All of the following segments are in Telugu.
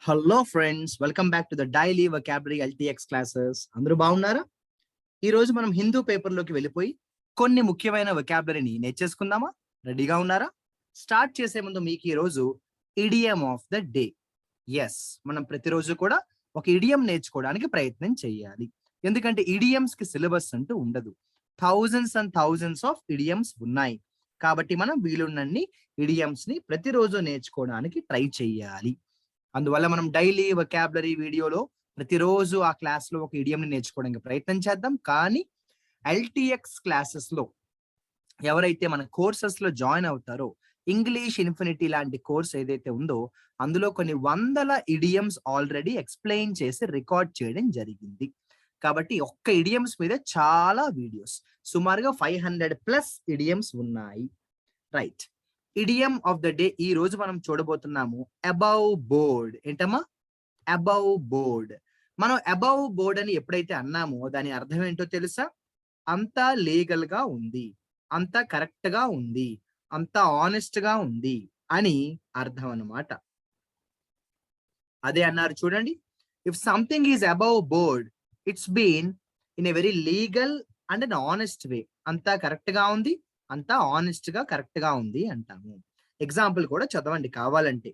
Hello friends, welcome back to the daily vocabulary LTX classes. అందరూ బాగున్నారా? ఈ రోజు మనం హిందూ పేపర్లోకి వెళ్ళిపోయి కొన్ని ముఖ్యమైన వొకాబులరీని నేర్చేసుకుందామా? రెడీగా ఉన్నారా? స్టార్ట్ చేసే ముందు మీకు ఈ రోజు idiom of the day. Yes, మనం ప్రతిరోజు కూడా ఒక ఇడియం నేర్చుకోవడానికి ప్రయత్నం చేయాలి. ఎందుకంటే ఇడియమ్స్ కి సిలబస్ అంటూ ఉండదు. Thousands and thousands of idioms ఉన్నాయి. కాబట్టి మనం వీలున్నన్ని ఇడియమ్స్ ని ప్రతిరోజు నేర్చుకోవడానికి ట్రై చేయాలి. అందువల్ల మనం డైలీ వొకాబులరీ వీడియోలో ప్రతిరోజు ఆ క్లాస్ లో ఒక ఇడియం ని నేర్చుకోవడానికి ప్రయత్నం చేద్దాం. కానీ ఎల్టీఎక్స్ క్లాసెస్ లో ఎవరైతే మన కోర్సెస్ లో జాయిన్ అవుతారో, ఇంగ్లీష్ ఇన్ఫినిటీ లాంటి కోర్స్ ఏదైతే ఉందో అందులో కొన్ని వందల ఇడియమ్స్ ఆల్రెడీ ఎక్స్ప్లెయిన్ చేసి రికార్డ్ చేయడం జరిగింది. కాబట్టి ఒక్క ఇడియమ్స్ మీద చాలా వీడియోస్, సుమారుగా 500+ ఇడియమ్స్ ఉన్నాయి. Right, idiom of the day ఈ రోజు మనం చూడబోతున్నాము అబౌవ్ బోర్డ్. ఏంటమ్మా? Above board. మనం అబౌవ్ బోర్డ్ అని ఎప్పుడైతే అన్నామో దాని అర్థం ఏంటో తెలుసా? అంతా లీగల్ గా ఉంది, అంతా కరెక్ట్ గా ఉంది, అంతా ఆనెస్ట్ గా ఉంది అని అర్థం అన్నమాట. అదే అన్నారు చూడండి. If something is above board, it's been in a very legal and an honest way. అంతా కరెక్ట్ గా ఉంది, అంతా ఆనెస్ట్ గా కరెక్ట్ గా ఉంది అంటాము. ఎగ్జాంపుల్ కూడా చదవండి కావాలంటే.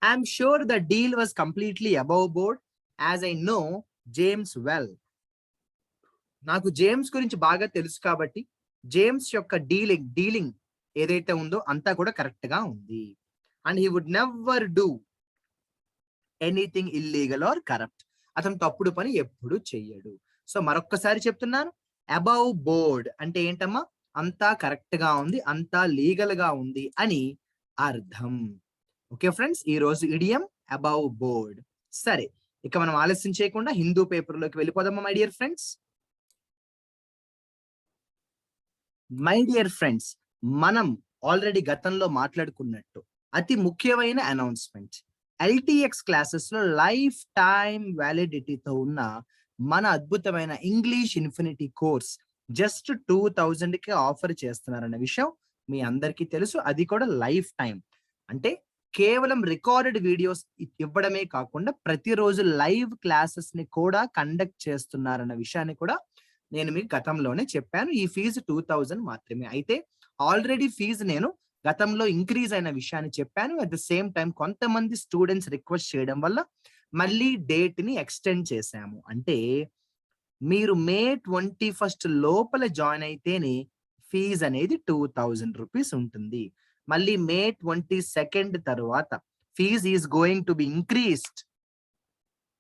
I'm sure the deal was completely above board as I know James well. నాకు జేమ్స్ గురించి బాగా తెలుసు కాబట్టి జేమ్స్ యొక్క డీలింగ్ ఏదైతే ఉందో అంతా కూడా కరెక్ట్ గా ఉంది. And he would never do anything illegal or corrupt. అతను తప్పుడు పని ఎప్పుడు చెయ్యడు. సో మరొక్కసారి చెప్తున్నాను, అబౌవ్ బోర్డ్ అంటే ఏంటమ్మా? అంతా కరెక్ట్ గా ఉంది, అంతా లీగల్ గా ఉంది అని అర్థం. ఓకే ఫ్రెండ్స్, ఈ రోజు ఇడియం అబౌవ్ బోర్డ్. సరే, ఇక మనం ఆలస్యం చేయకుండా హిందూ పేపర్ లోకి వెళ్ళిపోదామా my dear friends? My dear friends, మనం ఆల్రెడీ గతంలో మాట్లాడుకున్నట్టు అతి ముఖ్యమైన అనౌన్స్మెంట్, ఎల్టీఎక్స్ క్లాసెస్ లో లైఫ్ టైం వ్యాలిడిటీతో ఉన్న మన అద్భుతమైన ఇంగ్లీష్ ఇన్ఫినిటీ కోర్స్ జస్ట్ 2000 కి ఆఫర్ చేస్తున్నారన్న విషయం మీ అందరికీ తెలుసు. అది కూడా లైఫ్ టైం అంటే కేవలం రికార్డెడ్ వీడియోస్ ఇవ్వడమే కాకుండా ప్రతిరోజు లైవ్ క్లాసెస్ ని కూడా కండక్ట్ చేస్తున్నారన్న విషయాన్ని కూడా నేను మీకు గతంలోనే చెప్పాను. ఈ ఫీజు 2000 మాత్రమే. అయితే ఆల్రెడీ ఫీజు నేను గతంలో ఇంక్రీజ్ అయిన విషయాన్ని చెప్పాను. అట్ ద సేమ్ టైం కొంతమంది స్టూడెంట్స్ రిక్వెస్ట్ చేయడం వల్ల మళ్ళీ డేట్ ని ఎక్స్టెండ్ చేశాము. అంటే మీరు మే 21 లోపల జాయిన్ అయితేనే ఫీజు అనేది 2000 రూపీస్ ఉంటుంది. మళ్ళీ మే 22 తర్వాత fees is going to be increased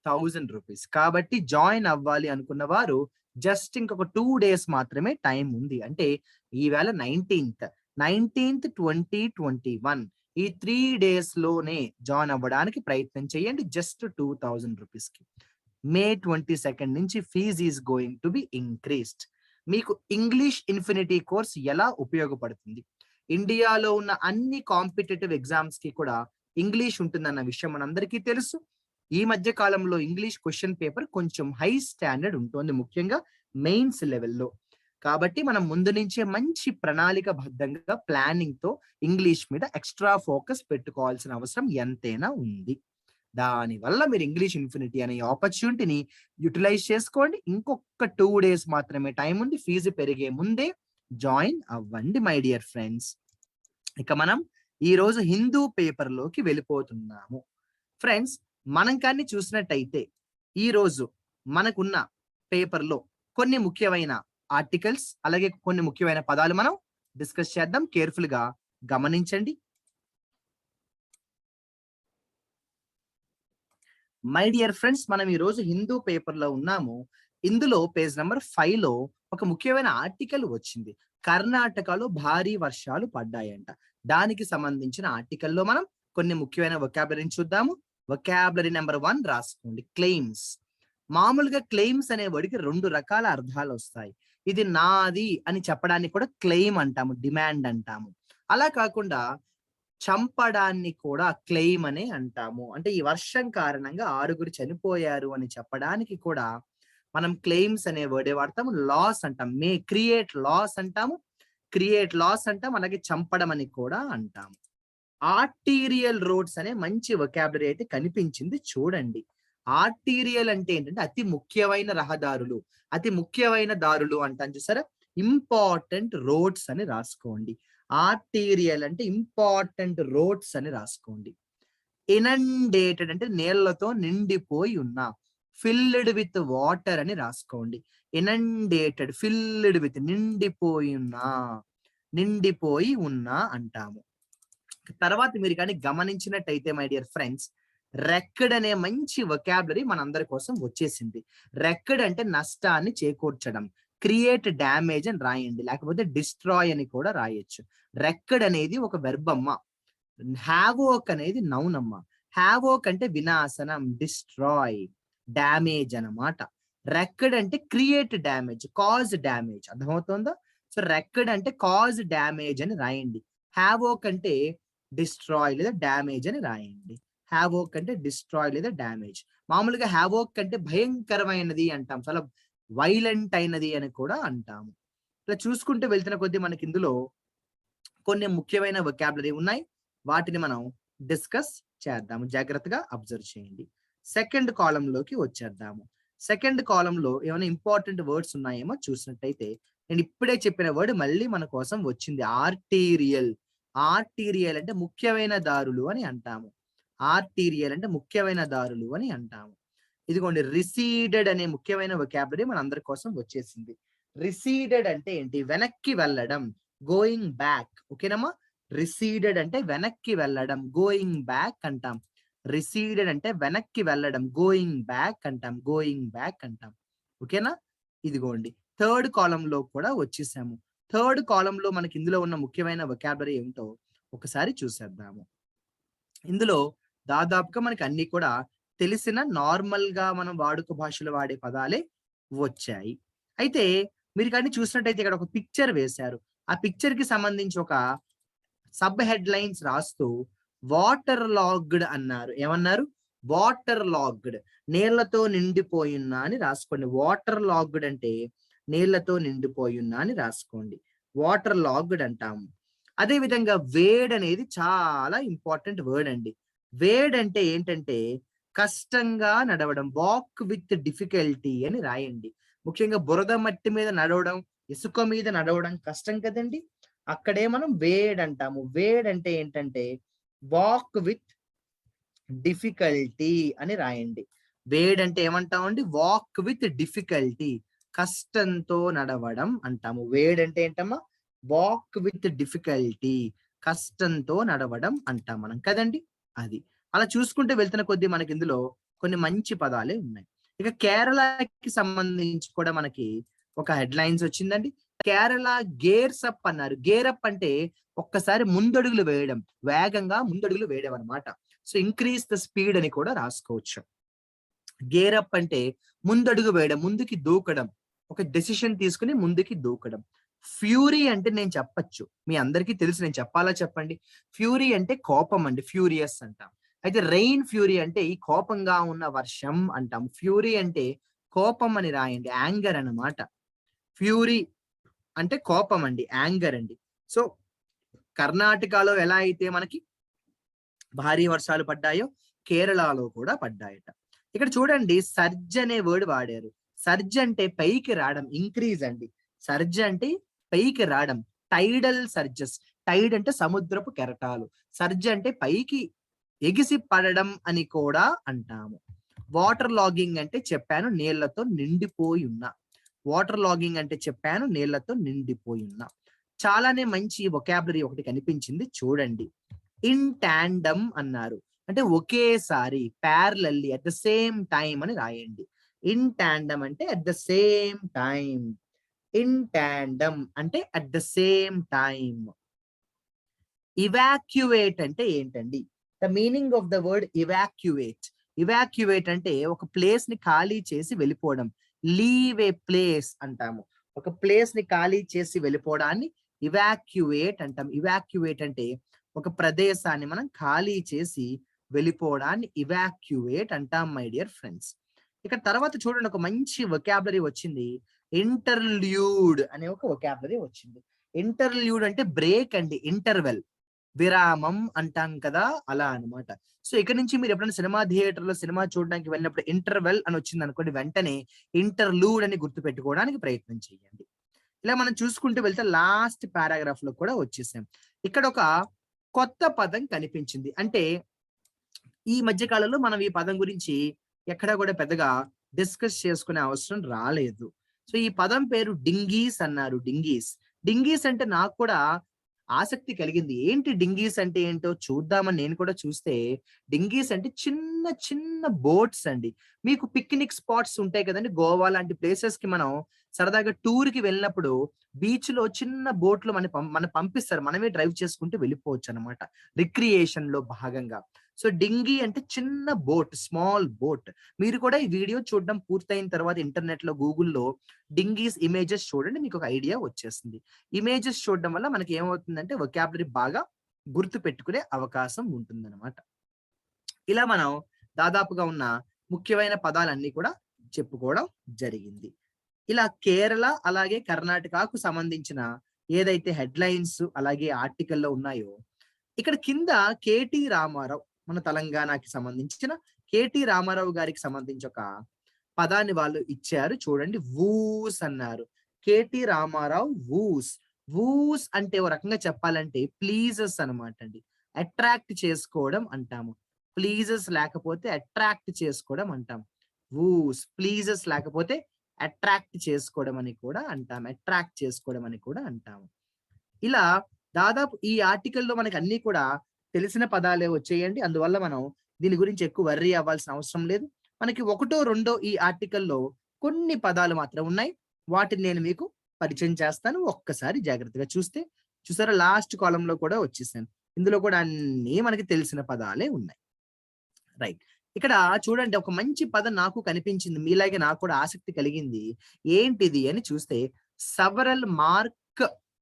1000 rupees. కాబట్టి జాయిన్ అవ్వాలి అనుకున్న వారు జస్ట్ ఇంకొక 2 days మాత్రమే టైం ఉంది. అంటే ఈవేళ 19th 2021 ఈ 3 days లోనే జాయిన్ అవ్వడానికి ప్రయత్నం చేయండి. జస్ట్ 2000 రూపీస్ కి మే 22 నుంచి fees is going to be increased. మీకు ఇంగ్లీష్ ఇన్ఫినిటీ కోర్స్ ఎలా ఉపయోగపడుతుంది? ఇండియాలో ఉన్న అన్ని కాంపిటేటివ్ ఎగ్జామ్స్ కి కూడా ఇంగ్లీష్ ఉంటుందన్న విషయం మనందరికీ తెలుసు. ఈ మధ్య కాలంలో ఇంగ్లీష్ క్వశ్చన్ పేపర్ కొంచెం హై స్టాండర్డ్ ఉంటుంది, ముఖ్యంగా మెయిన్స్ లెవెల్లో. కాబట్టి మనం ముందు నుంచే మంచి ప్రణాళికబద్ధంగా ప్లానింగ్ తో ఇంగ్లీష్ మీద ఎక్స్ట్రా ఫోకస్ పెట్టుకోవాల్సిన అవసరం ఎంతైనా ఉంది. దానివల్ల మీరు ఇంగ్లీష్ ఇన్ఫినిటీ అనే ఆపర్చునిటీని యూటిలైజ్ చేసుకోండి. ఇంకొక 2 days మాత్రమే టైం ఉంది. ఫీజు పెరిగే ముందే జాయిన్ అవ్వండి మై డియర్ ఫ్రెండ్స్. ఇక మనం ఈ రోజు హిందూ పేపర్ లోకి వెళ్ళిపోతున్నాము. ఫ్రెండ్స్, మనం కానీ చూసినట్టయితే ఈ రోజు మనకున్న పేపర్ లో కొన్ని ముఖ్యమైన ఆర్టికల్స్ అలాగే కొన్ని ముఖ్యమైన పదాలు మనం డిస్కస్ చేద్దాం. కేర్ఫుల్ గా గమనించండి. మై డియర్ ఫ్రెండ్స్, మనం ఈ రోజు హిందూ పేపర్ లో ఉన్నాము. ఇందులో పేజ్ నెంబర్ 5 లో ఒక ముఖ్యమైన ఆర్టికల్ వచ్చింది. కర్ణాటకలో భారీ వర్షాలు పడ్డాయంట. దానికి సంబంధించిన ఆర్టికల్లో మనం కొన్ని ముఖ్యమైన వొకాబులరీని చూద్దాము. వొకాబులరీ నెంబర్ 1 రాసుకోండి, క్లెయిమ్స్. మామూలుగా క్లెయిమ్స్ అనే వర్డ్కి 2 రకాల అర్థాలు వస్తాయి. ఇది నాది అని చెప్పడానికి కూడా క్లెయిమ్ అంటాము, డిమాండ్ అంటాము. అలా కాకుండా చంపడాన్ని కూడా క్లెయిమ్ అనే అంటాము. అంటే ఈ వర్షం కారణంగా 6 చనిపోయారు అని చెప్పడానికి కూడా మనం క్లెయిమ్స్ అనే వర్డే వాడతాము. లాస్ అంటాం, మే క్రియేట్ లాస్ అంటాము, అలాగే చంపడం అని కూడా అంటాము. ఆర్టీరియల్ రోడ్స్ అనే మంచి వొకాబులరీ అయితే కనిపించింది చూడండి. ఆర్టీరియల్ అంటే ఏంటంటే అతి ముఖ్యమైన రహదారులు, అతి ముఖ్యమైన దారులు అంటాం చూసారా? ఇంపార్టెంట్ రోడ్స్ అని రాసుకోండి. ఆర్టీరియల్ అంటే ఇంపార్టెంట్ రోడ్స్ అని రాసుకోండి. ఇనండేటెడ్ అంటే నీళ్లతో నిండిపోయి ఉన్న. ఫిల్డ్ విత్ వాటర్ అని రాసుకోండి. ఇనండేటెడ్, ఫిల్డ్ విత్, నిండిపోయి ఉన్నా, నిండిపోయి ఉన్నా అంటాము. తర్వాత మీరు కానీ గమనించినట్టయితే మై డియర్ ఫ్రెండ్స్, రెక్కడ్ అనే మంచి వొకాబులరీ మనందరి కోసం వచ్చేసింది. రెక్కడ్ అంటే నష్టాన్ని చేకూర్చడం, క్రియేట్ డ్యామేజ్ అని రాయండి, లేకపోతే డిస్ట్రాయ్ అని కూడా రాయొచ్చు. రెక్కడ్ అనేది ఒక వెర్బ్ అమ్మ, హ్యావోక్ అనేది నౌన్ అమ్మ. హ్యావోక్ అంటే వినాశనం, డిస్ట్రాయ్, డ్యామేజ్ అన్నమాట. రెక్కడ్ అంటే క్రియేట్ డ్యామేజ్, కాజ్ డ్యామేజ్. అర్థమవుతుందా? సో రెక్కడ్ అంటే కాజ్ డ్యామేజ్ అని రాయండి. హ్యావోక్ అంటే డిస్ట్రాయ్ లేదా డ్యామేజ్ అని రాయండి. హ్యావోక్ అంటే డిస్ట్రాయ్ లేదా డ్యామేజ్. మామూలుగా హ్యావోక్ అంటే భయంకరమైనది అంటాం, చాలా వైలెంట్ అయినది అని కూడా అంటాము. ఇలా చూసుకుంటూ వెళ్తున్న కొద్దీ మనకి ఇందులో కొన్ని ముఖ్యమైన వొకాబులరీ ఉన్నాయి. వాటిని మనం డిస్కస్ చేద్దాము. జాగ్రత్తగా అబ్జర్వ్ చేయండి. సెకండ్ కాలంలోకి వచ్చేద్దాము. సెకండ్ కాలంలో ఏమైనా ఇంపార్టెంట్ వర్డ్స్ ఉన్నాయేమో చూసినట్టయితే, నేను ఇప్పుడే చెప్పిన వర్డ్ మళ్ళీ మన కోసం వచ్చింది, ఆర్టీరియల్. ఆర్టీరియల్ అంటే ముఖ్యమైన దారులు అని అంటాము. ఆర్టీరియల్ అంటే ముఖ్యమైన దారులు అని అంటాము. ఇదిగోండి, రిసీడెడ్ అనే ముఖ్యమైన వొకాబులరీ మన అందరి కోసం వచ్చేసింది. రిసీడెడ్ అంటే ఏంటి? వెనక్కి వెళ్ళడం, గోయింగ్ బ్యాక్. ఓకేనమ్మా? రిసీడెడ్ అంటే వెనక్కి వెళ్ళడం, గోయింగ్ బ్యాక్ అంటాం. రిసీడెడ్ అంటే వెనక్కి వెళ్ళడం, గోయింగ్ బ్యాక్ అంటాం, గోయింగ్ బ్యాక్ అంటాం. ఓకేనా? ఇదిగోండి, థర్డ్ కాలంలో కూడా వచ్చేసాము. థర్డ్ కాలంలో మనకి ఇందులో ఉన్న ముఖ్యమైన వొకాబులరీ ఏమిటో ఒకసారి చూసేద్దాము. ఇందులో దాదాపుగా మనకి అన్ని కూడా తెలిసిన నార్మల్ గా మనం వాడుక భాషలో వాడే పదాలే వచ్చాయి. అయితే మీరు కానీ చూసినట్టయితే ఇక్కడ ఒక పిక్చర్ వేశారు. ఆ పిక్చర్ కి సంబంధించి ఒక సబ్ హెడ్ లైన్స్ రాస్తూ వాటర్ లాగ్డ్ అన్నారు. ఏమన్నారు? వాటర్ లాగ్డ్, నీళ్లతో నిండిపోయిన్నా అని రాసుకోండి. వాటర్ లాగ్డ్ అంటే నీళ్లతో నిండిపోయిన్నా అని రాసుకోండి. వాటర్ లాగ్డ్ అంటాము. అదే విధంగా వేడ్ అనేది చాలా ఇంపార్టెంట్ వర్డ్ అండి. వేడ్ అంటే ఏంటంటే కష్టంగా నడవడం, వాక్ విత్ డిఫికల్టీ అని రాయండి. ముఖ్యంగా బురద మట్టి మీద నడవడం, ఇసుక మీద నడవడం కష్టం కదండి. అక్కడే మనం వేడ్ అంటాము. వేడ్ అంటే ఏంటంటే వాక్ విత్ డిఫికల్టీ అని రాయండి. వేడ్ అంటే ఏమంటామండి? వాక్ విత్ డిఫికల్టీ, కష్టంతో నడవడం అంటాము. వేడ్ అంటే ఏంటమ్మా? వాక్ విత్ డిఫికల్టీ, కష్టంతో నడవడం అంటాం మనం కదండి. అది అలా చూసుకుంటూ వెళ్తున్న కొద్దీ మనకి ఇందులో కొన్ని మంచి పదాలే ఉన్నాయి. ఇక కేరళకి సంబంధించి కూడా మనకి ఒక హెడ్ లైన్స్ వచ్చిందండి. కేరళ గేర్స్ అప్ అన్నారు. గేర్ అప్ అంటే ఒక్కసారి ముందడుగులు వేయడం, వేగంగా ముందడుగులు వేయడం అనమాట. సో ఇంక్రీజ్ ద స్పీడ్ అని కూడా రాసుకోవచ్చు. గేర్ అప్ అంటే ముందడుగు వేయడం, ముందుకి దూకడం, ఒక డెసిషన్ తీసుకుని ముందుకి దూకడం. ఫ్యూరీ అంటే నేను చెప్పచ్చు, మీ అందరికీ తెలుసు, నేను చెప్పాలా చెప్పండి? ఫ్యూరీ అంటే కోపం అండి, ఫ్యూరియస్ అంటాం. అయితే రెయిన్ ఫ్యూరీ అంటే ఈ కోపంగా ఉన్న వర్షం అంటాం. ఫ్యూరీ అంటే కోపం అని రాయండి, యాంగర్ అన్నమాట. ఫ్యూరీ అంటే కోపం అండి, యాంగర్ అండి. సో కర్ణాటకలో ఎలా అయితే మనకి భారీ వర్షాలు పడ్డాయో కేరళలో కూడా పడ్డాయట. ఇక్కడ చూడండి, సర్జ్ అనే వర్డ్ వాడారు. సర్జ్ అంటే పైకి రావడం, ఇంక్రీజ్ అండి. సర్జ్ అంటే పైకి రావడం, టైడల్ సర్జెస్. టైడ్ అంటే సముద్రపు కెరటాలు, సర్జ్ అంటే పైకి ఎగిసి పడడం అని కూడా అంటాము. వాటర్ లాగింగ్ అంటే చెప్పాను, నీళ్లతో నిండిపోయి ఉన్న. వాటర్ లాగింగ్ అంటే చెప్పాను, నీళ్లతో నిండిపోయి ఉన్న. చాలానే మంచి వొకాబులరీ ఒకటి కనిపించింది చూడండి. ఇన్ టాండమ్ అన్నారు, అంటే ఒకేసారి, parallelly, at the same time అని రాయండి. ఇన్ టాండమ్ అంటే at the same time. In tandem అంటే at the same time. Evacuate అంటే ఏంటండి? The meaning of the word evacuate. Evacuate అంటే ఒక ప్లేస్ ని ఖాళీ చేసి వెళ్ళిపోవడం. లీవ్ ఏ ప్లేస్ అంటాము. ఒక ప్లేస్ ని ఖాళీ చేసి వెళ్ళిపోవడాన్ని ఇవాక్యువేట్ అంటాం. ఇవాక్యువేట్ అంటే ఒక ప్రదేశాన్ని మనం ఖాళీ చేసి వెళ్ళిపోవడాన్ని ఇవాక్యువేట్ అంటాం మై డియర్ ఫ్రెండ్స్. ఇక తర్వాత చూడండి, ఒక మంచి వొకాబులరీ వచ్చింది. ఇంటర్ల్యూడ్ అనే ఒక వొకాబులరీ వచ్చింది. ఇంటర్ల్యూడ్ అంటే బ్రేక్ అండి, ఇంటర్వెల్. విరామం అంటాం కదా, అలా అన్నమాట. సో ఇక నుంచి మీరు ఎప్పుడైనా సినిమా థియేటర్‌లో సినిమా చూడడానికి వెళ్ళినప్పుడు ఇంటర్వెల్ అని వచ్చిందనుకోండి, వెంటనే ఇంటర్లూడ్ అని గుర్తుపెట్టుకోవడానికి ప్రయత్నం చేయండి. ఇలా మనం చూసుకుంటూ వెళ్తే లాస్ట్ పారాగ్రాఫ్‌లో కూడా వచ్చేసాం. ఇక్కడ ఒక కొత్త పదం కనిపించింది. అంటే ఈ మధ్య కాలంలో మనం ఈ పదం గురించి ఎక్కడా కూడా పెద్దగా డిస్కస్ చేసుకునే అవసరం రాలేదు. సో ఈ పదం పేరు డింగీస్ అన్నారు. డింగీస్. డింగీస్ అంటే నాకు కూడా ఆసక్తి కలిగింది. ఏంటి డింగీస్ అంటే ఏంటో చూద్దామని నేను కూడా చూస్తే, డింగీస్ అంటే చిన్న చిన్న బోట్స్ అండి. మీకు పిక్నిక్ స్పాట్స్ ఉంటాయి కదండీ! గోవా లాంటి ప్లేసెస్‌కి మనం సరదాగా టూర్‌కి వెళ్ళినప్పుడు బీచ్‌లో చిన్న బోట్‌లో మన పంపిస్తారు. మనమే డ్రైవ్ చేసుకుంటూ వెళ్ళిపోవచ్చనమాట. రిక్రియేషన్‌లో భాగంగా. సో డింగీ అంటే చిన్న బోట్, స్మాల్ బోట్. మీరు కూడా ఈ వీడియో చూడడం పూర్తయిన తర్వాత ఇంటర్నెట్‌లో, గూగుల్‌లో డింగీస్ ఇమేజెస్ చూడండి. మీకు ఒక ఐడియా వచ్చేస్తుంది. ఇమేజెస్ చూడడం వల్ల మనకి ఏమవుతుందంటే వొకాబులరీ బాగా గుర్తుపెట్టుకునే అవకాశం ఉంటుందన్నమాట. ఇలా మనం దాదాపుగా ఉన్న ముఖ్యమైన పదాలన్నీ కూడా చెప్పుకోవడం జరిగింది. ఇలా కేరళ అలాగే కర్ణాటకకు సంబంధించిన ఏదైతే హెడ్‌లైన్స్ అలాగే ఆర్టికల్‌లో ఉన్నాయో, ఇక్కడ కింద కేటీ రామారావు, మన తెలంగాణకి సంబంధించిన కేటీ రామారావు గారికి సంబంధించి ఒక పదాన్ని వాళ్ళు ఇచ్చారు. చూడండి, వూస్ అన్నారు. కేటీ రామారావు వూస్. వూస్ అంటే ఓ రకంగా చెప్పాలంటే ప్లీజెస్ అనమాట అండి. అట్రాక్ట్ చేసుకోవడం అంటాము. ప్లీజెస్ లేకపోతే అట్రాక్ట్ చేసుకోవడం అంటాం. వూస్ ప్లీజెస్ లేకపోతే అట్రాక్ట్ చేసుకోవడం అని కూడా అంటాం. అట్రాక్ట్ చేసుకోవడం అని కూడా అంటాము. ఇలా దాదాపు ఈ ఆర్టికల్‌లో మనకి అన్నీ కూడా తెలిసిన పదాలే వచ్చేయండి. అందువల్ల మనం దీని గురించి ఎక్కువ వర్రీ అవ్వాల్సిన అవసరం లేదు. మనకి ఒకటో, రెండో ఈ ఆర్టికల్‌లో కొన్ని పదాలు మాత్రం ఉన్నాయి. వాటిని నేను మీకు పరిచయం చేస్తాను. ఒక్కసారి జాగ్రత్తగా చూస్తే, చూసారా లాస్ట్ కాలమ్‌లో కూడా వచ్చేసాను. ఇందులో కూడా అన్నీ మనకి తెలిసిన పదాలే ఉన్నాయి. రైట్. ఇక్కడ చూడండి, ఒక మంచి పదం నాకు కనిపించింది. మీలాగే నాకు కూడా ఆసక్తి కలిగింది. ఏంటిది అని చూస్తే సెవరల్ మార్క్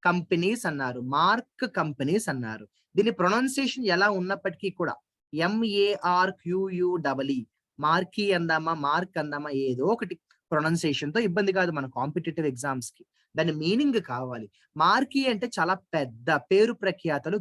కంపెనీస్ అన్నారు. మార్క్ కంపెనీస్ అన్నారు. దీని ప్రొనౌన్సియేషన్ ఎలా ఉన్నప్పటికీ కూడా MARQUEE మార్కీ అందామా, మార్క్ అందామా, ఏదో ఒకటి ప్రొనౌన్సియేషన్‌తో ఇబ్బంది కాదు మన కాంపిటీటివ్ ఎగ్జామ్స్‌కి. దాని మీనింగ్ కావాలి. మార్కీ అంటే చాలా పెద్ద పేరు ప్రఖ్యాతలు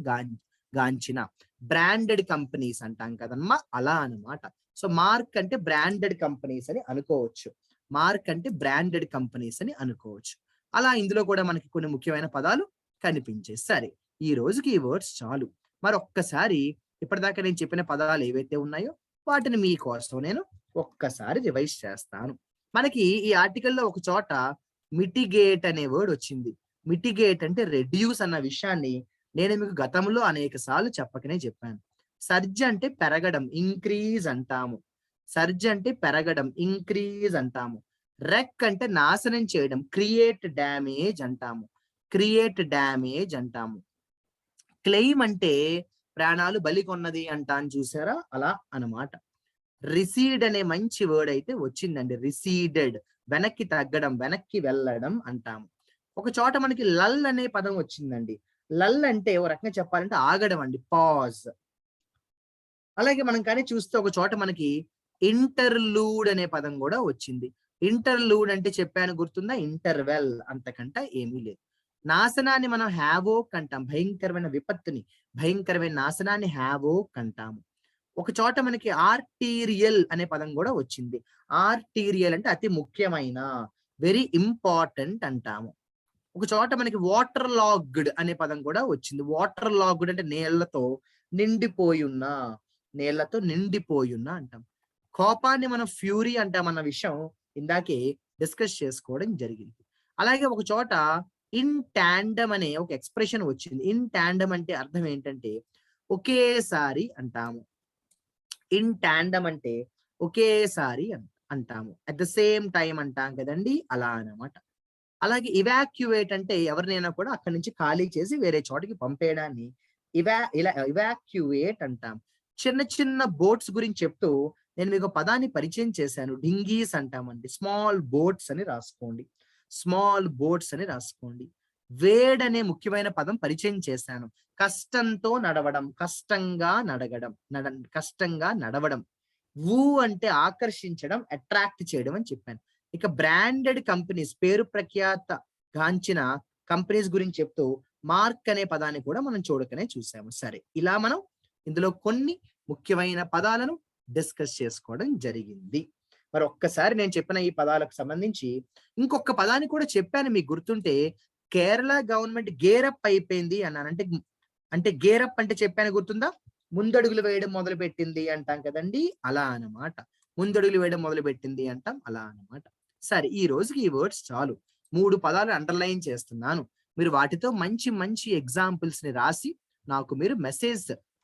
గాంచిన బ్రాండెడ్ కంపెనీస్ అంటాం కదమ్మా, అలా అన్నమాట. సో మార్క్ అంటే బ్రాండెడ్ కంపెనీస్ అని అనుకోవచ్చు. మార్క్ అంటే బ్రాండెడ్ కంపెనీస్ అని అనుకోవచ్చు. అలా ఇందులో కూడా మనకి కొన్ని ముఖ్యమైన పదాలు కనిపించాయి. సరే, ఈ రోజుకి ఈ వర్డ్స్ చాలు. మరొక్కసారి ఇప్పటిదాకా నేను చెప్పిన పదాలు ఏవైతే ఉన్నాయో వాటిని మీకోసం నేను ఒక్కసారి రివైజ్ చేస్తాను. మనకి ఈ ఆర్టికల్‌లో ఒక చోట మిటిగేట్ అనే వర్డ్ వచ్చింది. మిటిగేట్ అంటే రెడ్యూస్ అన్న విషయాన్ని నేను మీకు గతంలో అనేక సార్లు చెప్పకనే చెప్పాను. సర్జ్ అంటే పెరగడం, ఇంక్రీజ్ అంటాము. సర్జ్ అంటే పెరగడం, ఇంక్రీజ్ అంటాము. రెక్ అంటే నాశనం చేయడం, క్రియేట్ డ్యామేజ్ అంటాము. క్రియేట్ డ్యామేజ్ అంటాము. క్లెయిమ్ అంటే ప్రాణాలు బలి కొన్నది అంటాను, చూసారా, అలా అన్నమాట. రిసీడ్ అనే మంచి వర్డ్ అయితే వచ్చిందండి. రిసీడెడ్, వెనక్కి తగ్గడం, వెనక్కి వెళ్ళడం అంటాము. ఒక చోట మనకి లల్ అనే పదం వచ్చిందండి. లల్ అంటే ఓ రకంగా చెప్పాలంటే ఆగడం అండి, పాజ్. అలాగే మనం కానీ చూస్తే ఒక చోట మనకి ఇంటర్లూడ్ అనే పదం కూడా వచ్చింది. ఇంటర్లూడ్ అంటే చెప్పాను గుర్తుందా, ఇంటర్వెల్, అంతకంట ఏమీ లేదు. నాశనాన్ని మనం హ్యావోక్ అంటాం. భయంకరమైన విపత్తుని, భయంకరమైన నాశనాన్ని హ్యావోక్ అంటాము. ఒక చోట మనకి ఆర్టీరియల్ అనే పదం కూడా వచ్చింది. ఆర్టీరియల్ అంటే అతి ముఖ్యమైన, వెరీ ఇంపార్టెంట్ అంటాము. ఒక చోట మనకి వాటర్ లాగ్డ్ అనే పదం కూడా వచ్చింది. వాటర్ లాగ్డ్ అంటే నీళ్లతో నిండిపోయున్న, నీళ్లతో నిండిపోయున్న అంటాం. కోపాన్ని మనం ఫ్యూరీ అంటాం అన్న విషయం ఇందాకే డిస్కస్ చేసుకోవడం జరిగింది. అలాగే ఒక చోట ఇన్ టాండమ్ అనే ఒక ఎక్స్ప్రెషన్ వచ్చింది. ఇన్ టాండమ్ అంటే అర్థం ఏంటంటే ఒకేసారి అంటాము. ఇన్ టాండమ్ అంటే ఒకేసారి అంటాము. అట్ ద సేమ్ టైం అంటాం కదండి, అలా అన్నమాట. అలాగే ఇవాక్యువేట్ అంటే ఎవరినైనా కూడా అక్కడి నుంచి ఖాళీ చేసి వేరే చోటికి పంపేయడాన్ని ఇవాక్యువేట్ అంటాం. చిన్న చిన్న బోట్స్ గురించి చెప్తూ నేను మీకు పదాన్ని పరిచయం చేశాను. డింగీస్ అంటామండి. స్మాల్ బోట్స్ అని రాసుకోండి. స్మాల్ బోట్స్ అని రాసుకోండి. వేడ్ అనే ముఖ్యమైన పదం పరిచయం చేశాను. కష్టంతో నడవడం, కష్టంగా నడవడం. వూ అంటే ఆకర్షించడం, అట్రాక్ట్ చేయడం అని చెప్పాను. ఇక బ్రాండెడ్ కంపెనీస్, పేరు ప్రఖ్యాత గాంచిన కంపెనీస్ గురించి చెప్తూ మార్క్ అనే పదాన్ని కూడా మనం చూడకనే చూసాము. సరే, ఇలా మనం ఇందులో కొన్ని ముఖ్యమైన పదాలను డిస్కస్ చేసుకోవడం జరిగింది. మరి ఒక్కసారి నేను చెప్పిన ఈ పదాలకు సంబంధించి ఇంకొక పదాన్ని కూడా చెప్పాను, మీకు గుర్తుంటే కేరళ గవర్నమెంట్ గేరప్ అయిపోయింది అన్నాను. అంటే గేరప్ అంటే చెప్పాను, గుర్తుందా? ముందడుగులు వేయడం మొదలు పెట్టింది అంటాం కదండి, అలా అన్నమాట. ముందడుగులు వేయడం మొదలు పెట్టింది అంటాం, అలా అన్నమాట. సరే, ఈ రోజుకి ఈ వర్డ్స్ చాలు. 3 పదాలు అండర్లైన్ చేస్తున్నాను. మీరు వాటితో మంచి మంచి ఎగ్జాంపుల్స్ ని రాసి నాకు మీరు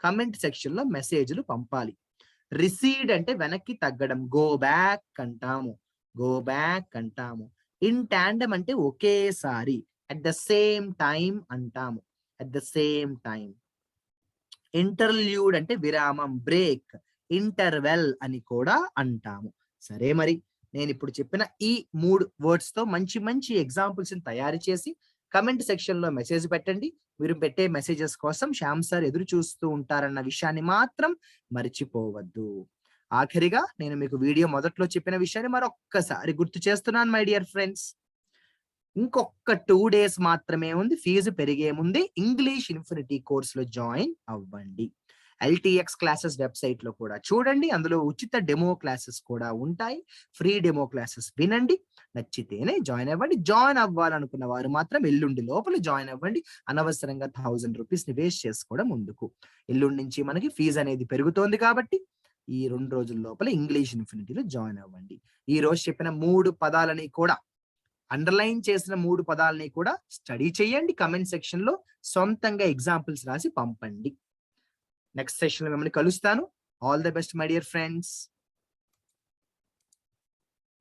కమెంట్ సెక్షన్ లో మెసేజ్లు పంపాలి. రిసీడ్ అంటే వెనక్కి తగ్గడం, గో బ్యాక్ అంటాము. గో బ్యాక్ అంటాము. ఇన్ టాండమ్ అంటే ఒకేసారి, అట్ ద సేమ్ టైం అంటాము. At the same time. Interlude అంటే విరామం, బ్రేక్. ఇంటర్వెల్ అని కూడా అంటాము. సరే, మరి నేను ఇప్పుడు చెప్పిన ఈ 3 వర్డ్స్ తో మంచి మంచి ఎగ్జాంపుల్స్ తయారు చేసి కమెంట్ సెక్షన్ లో మెసేజ్ పెట్టండి. మీరు పెట్టే మెసేజెస్ కోసం శ్యామ్ సార్ ఎదురు చూస్తూ ఉంటారన్న విషయాన్ని మాత్రం మర్చిపోవద్దు. ఆఖరిగా నేను మీకు వీడియో మొదట్లో చెప్పిన విషయాన్ని మరొక్కసారి గుర్తు చేస్తున్నాను మై డియర్ ఫ్రెండ్స్. ఇంకొక 2 days మాత్రమే ఉంది, ఫీజు పెరిగే ముందే ఇంగ్లీష్ ఇన్ఫినిటీ కోర్సులో జాయిన్ అవ్వండి. LTX క్లాసెస్ వెబ్సైట్ లో కూడా చూడండి, అందులో ఉచిత డెమో క్లాసెస్ కూడా ఉంటాయి. ఫ్రీ డెమో క్లాసెస్ వినండి, నచ్చితేనే జాయిన్ అవ్వండి. జాయిన్ అవ్వాలనుకున్న వారు మాత్రం ఎల్లుండి లోపల జాయిన్ అవ్వండి. అనవసరంగా 1000 రూపీస్ ని వేస్ట్ చేసుకోవడం ముందుకు. ఎల్లుండి నుంచి మనకి ఫీజు అనేది పెరుగుతోంది కాబట్టి ఈ 2 రోజుల లోపల ఇంగ్లీష్ ఇన్ఫినిటీలో జాయిన్ అవ్వండి. ఈ రోజు చెప్పిన 3 పదాలని కూడా, అండర్లైన్ చేసిన 3 పదాలని కూడా స్టడీ చేయండి. కమెంట్ సెక్షన్ లో సొంతంగా ఎగ్జాంపుల్స్ రాసి పంపండి. నెక్స్ట్ సెషన్ లో మిమ్మల్ని కలుస్తాను. All the best my dear friends.